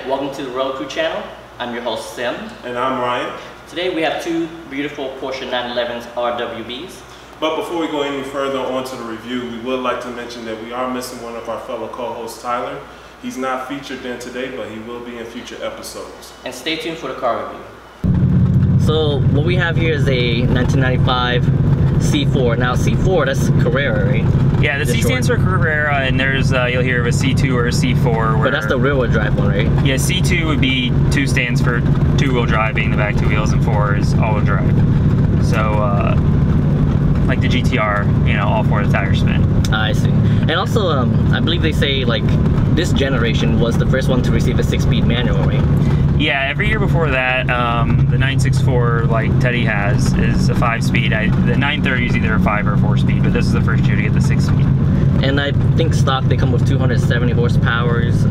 welcome to the Road Crew channel. I'm your host Sim. And I'm Ryan. Today we have two beautiful Porsche 911s RWBs. But before we go any further on to the review, we would like to mention that we are missing one of our fellow co-hosts, Tyler. He's not featured in today, but he will be in future episodes. And stay tuned for the car review. So what we have here is a 1995 C4. Now C4, that's Carrera, right? Yeah, the C stands for Carrera, and there's you'll hear of a C2 or a C4. But that's the rear-wheel drive one, right? Yeah, C2 would be 2 stands for two-wheel drive, being the back 2 wheels, and 4 is all-wheel drive. So like the GTR, you know, all 4 of the tires spin. I see. And also, I believe they say like this generation was the first one to receive a 6-speed manual, right? Yeah, every year before that, the 964 like Teddy has is a 5-speed. The 930 is either a 5 or a 4-speed, but this is the first year to get the 6-speed. And I think stock they come with 270 horsepowers.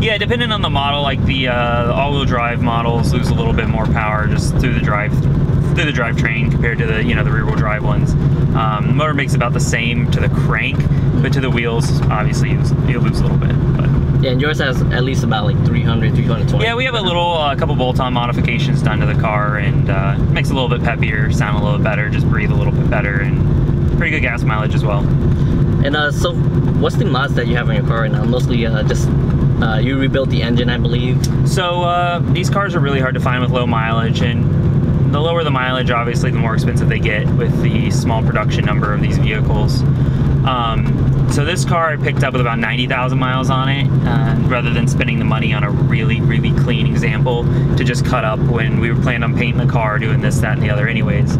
Yeah, depending on the model, like the all-wheel drive models lose a little bit more power just through the drivetrain compared to the the rear-wheel drive ones. The motor makes about the same to the crank, but to the wheels, obviously you lose a little bit. But. Yeah, and yours has at least about like 300, 320. Yeah, we have a couple bolt-on modifications done to the car, and it makes it a little bit peppier, sound a little bit better, just breathe a little bit better, and pretty good gas mileage as well. And so, what's the mods that you have in your car right now? Mostly just you rebuilt the engine, I believe. So these cars are really hard to find with low mileage, and the lower the mileage, obviously, the more expensive they get with the small production number of these vehicles. So this car I picked up with about 90,000 miles on it, rather than spending the money on a really, really clean example to just cut up when we were planning on painting the car, doing this, that, and the other anyways.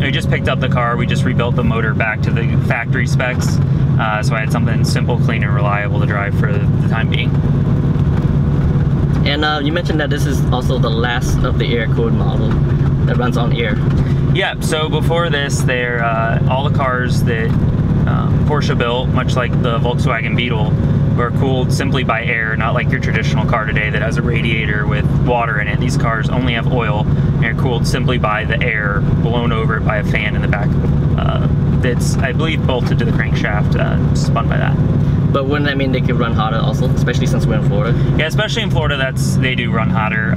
We just picked up the car, we just rebuilt the motor back to the factory specs, so I had something simple, clean, and reliable to drive for the time being. And you mentioned that this is also the last of the air-cooled model that runs on air. Yeah, so before this, they're all the cars that Porsche built, much like the Volkswagen Beetle, were cooled simply by air, not like your traditional car today that has a radiator with water in it. These cars only have oil, and are cooled simply by the air blown over it by a fan in the back that's, I believe, bolted to the crankshaft, spun by that. But wouldn't that mean they could run hotter also, especially since we're in Florida? Yeah, especially in Florida, they do run hotter.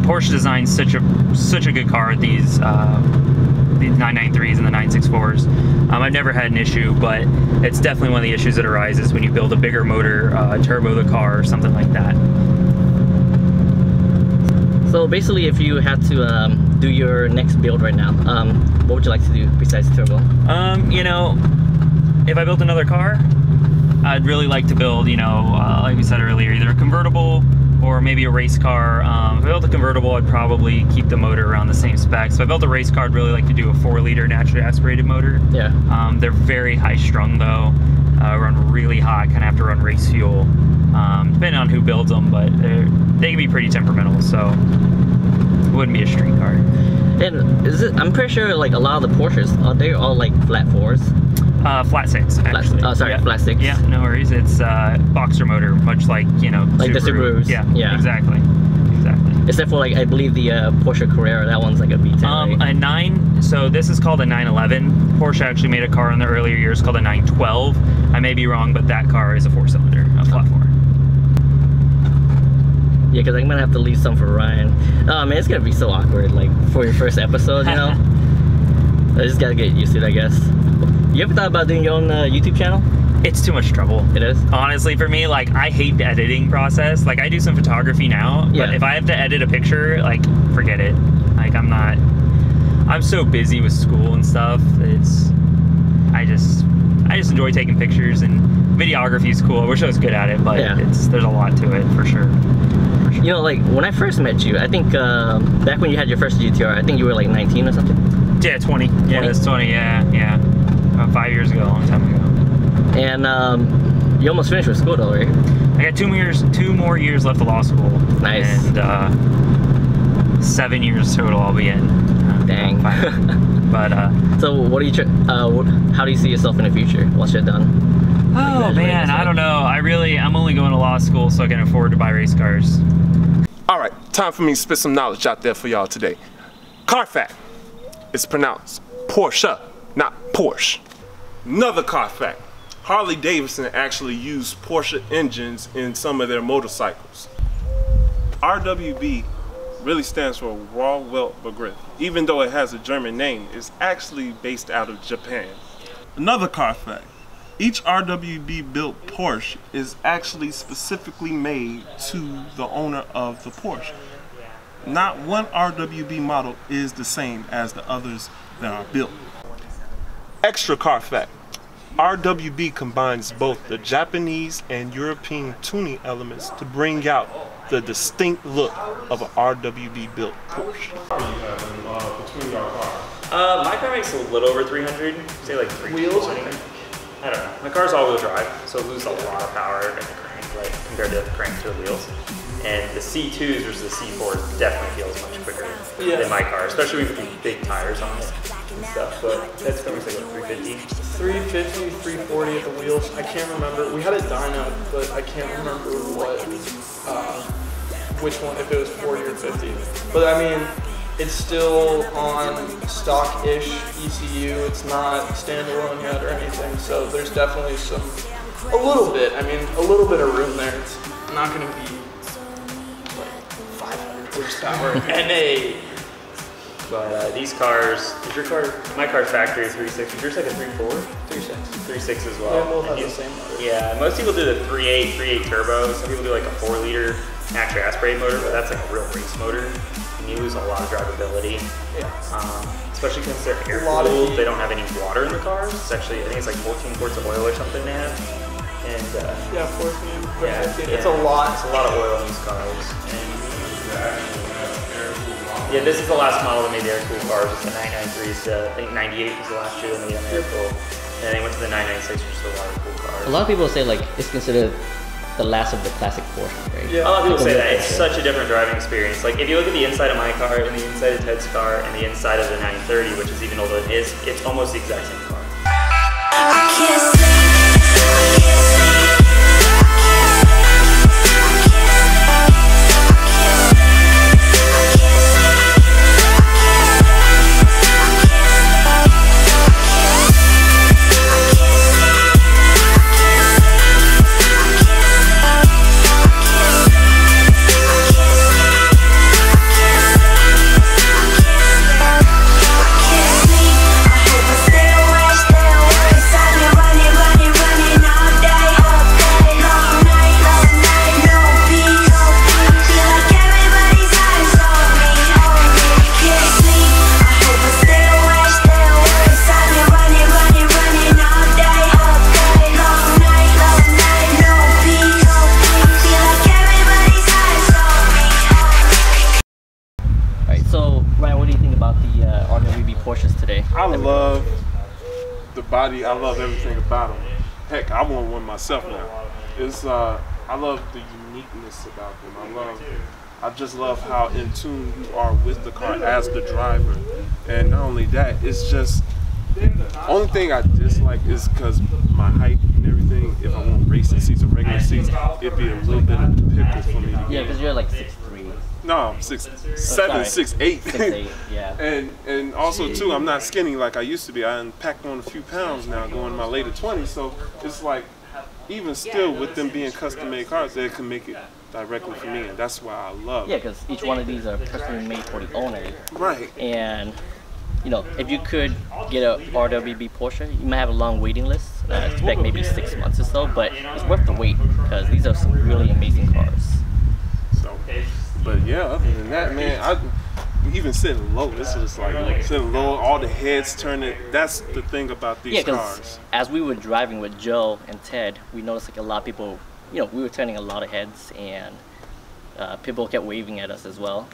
Porsche designed such a good car with these 993s and the 964s. I've never had an issue, but it's definitely one of the issues that arises when you build a bigger motor, turbo the car, or something like that. So basically, if you had to do your next build right now, what would you like to do besides turbo? You know, if I built another car, I'd really like to build, like we said earlier, either a convertible or maybe a race car. If I built a convertible, I'd probably keep the motor around the same specs. If I built a race car, I'd really like to do a 4-liter naturally aspirated motor. Yeah. They're very high strung though, run really hot, kind of have to run race fuel, depending on who builds them, but they can be pretty temperamental, so it wouldn't be a street car. And I'm pretty sure like a lot of the Porsches, they're all like flat 4s. Flat 6, actually. Flat 6. Yeah, no worries. It's boxer motor, much like, like Subaru. the Subarus. Yeah, exactly. Except for like, I believe the Porsche Carrera, that one's like a V10, right? A 9, so this is called a 911. Porsche actually made a car in the earlier years called a 912. I may be wrong, but that car is a 4-cylinder, a flat 4. Yeah, because I'm gonna have to leave some for Ryan. Oh man, it's gonna be so awkward, like for your first episode, I just gotta get used to it, I guess. You ever thought about doing your own YouTube channel? It's too much trouble. It is? Honestly, for me, like, I hate the editing process. Like, I do some photography now, but if I have to edit a picture, like, forget it. Like, I'm so busy with school and stuff. I just enjoy taking pictures, and videography is cool. I wish I was good at it, but there's a lot to it, for sure. Like, when I first met you, I think back when you had your first GTR, I think you were like 19 or something? Yeah, 20. Yeah, it's 20, yeah. About 5 years ago, a long time ago. And you almost finished with school though, right? I got 2 more years left of law school. Nice. And 7 years total I'll be in. Dang. But so what do you how do you see yourself in the future once you're done? Oh man, I don't know. I'm only going to law school so I can afford to buy race cars. Alright, time for me to spit some knowledge out there for y'all today. Car fact. It's pronounced Porsche, not Porsche. Another car fact. Harley Davidson actually used Porsche engines in some of their motorcycles. RWB really stands for RAUH-Welt Begriff. Even though it has a German name, it's actually based out of Japan. Another car fact, each RWB built Porsche is actually specifically made to the owner of the Porsche. Not one RWB model is the same as the others that are built. Extra car fact, RWB combines both the Japanese and European tuning elements to bring out the distinct look of an RWB built Porsche. Between our cars? My car makes a little over 300, say like 3 wheels. I don't know. My car's all-wheel drive, so it loses a lot of power in the crank, like compared to the crank to the wheels. And the C2s versus the C4s definitely feels much quicker than my car, especially with the big tires on it and stuff. But that's going to be like 350. 350, 340 at the wheels. I can't remember. We had a dyno, but I can't remember which one, if it was 40 or 50. But I mean, it's still on stock-ish ECU. It's not standalone yet or anything. So there's definitely a little bit of room there. It's not going to be like 500 horsepower NA. But these cars, is your car, my car's factory 3.6, is yours like a 3.4? 3.6. 3.6 as well. Yeah, both have the same motor. Yeah, most people do the 3.8 turbo. Some people do like a 4-liter natural aspirated motor, but that's like a real race motor. And you lose a lot of drivability. Yeah. Especially because they're air cooled, they don't have any water in the cars. It's actually, I think it's like 14 quarts of oil or something they have. And yeah, 14. Yeah, it's a lot. It's a lot of oil in these cars. And, yeah, this is the last model that made the air-cooled cars. It's the 993s. I think 98 was the last year they made them air-cooled. And they went to the 996, which is the water-cooled cars. A lot of people say like it's considered the last of the classic Porsche, right? Yeah. A lot of people say that. It's such a different driving experience. Like if you look at the inside of my car and the inside of Ted's car and the inside of the 930, which is even older than his, it's almost the exact same car. Porsches today? I love the body. I love everything about them. Heck, I want one myself now. It's I love the uniqueness about them. I just love how in tune you are with the car as the driver. And not only that, it's just only thing I dislike is because my height and everything. If I want racing seats or regular seats, it'd be a little bit of a pickle for me to get. Yeah, because you're like 6'3". No, I'm 6'7", 6'8". 6'8", yeah. And also too, I'm not skinny like I used to be. I packed on a few pounds now, going in my later 20s. So it's like, even still, with them being custom-made cars, they can make it directly for me, and that's why I love. Yeah, because each one of these are custom made for the owner. Right. And you know, if you could get a RWB Porsche, you might have a long waiting list. I expect maybe 6 months or so, but it's worth the wait because these are some really amazing cars. So, but yeah, other than that, man, even sitting low, this is like sitting low, all the heads turning. That's the thing about these cars. As we were driving with Joe and Ted, we noticed like a lot of people, you know, we were turning a lot of heads, and people kept waving at us as well.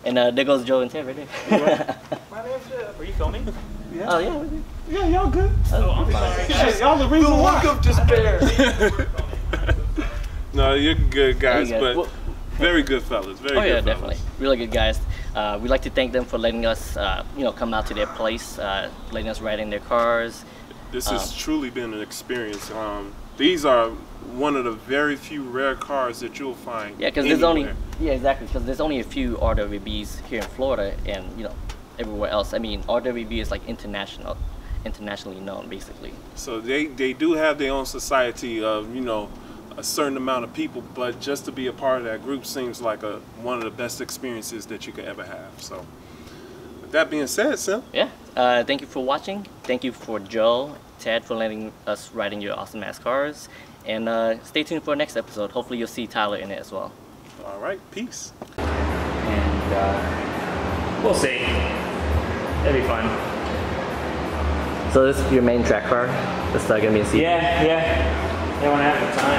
And there goes Joe and Ted right there. My name's Jeff. Were you filming? Yeah. Oh yeah. Yeah, y'all good. Oh, I'm sorry. Y'all the reason why. The look of despair. No, you're good guys, Good. but Well, very good fellas. Very good fellas. Definitely. Really good guys. We'd like to thank them for letting us, you know, come out to their place, letting us ride in their cars. This has truly been an experience. These are one of the very few rare cars that you'll find. Yeah, because there's only because there's only a few RWBs here in Florida, and you know, everywhere else. I mean, RWB is like international, internationally known, basically. So they do have their own society of, you know, a certain amount of people, but just to be a part of that group seems like one of the best experiences that you could ever have. So with that being said, Sim. Yeah, thank you for watching. Thank you for Joe, Ted, for letting us ride in your awesome ass cars. And stay tuned for the next episode. Hopefully you'll see Tyler in it as well. All right, peace. And we'll see. It'll be fun. So this is your main track car? This is gonna be a CD? Yeah. Yeah, when I have the time.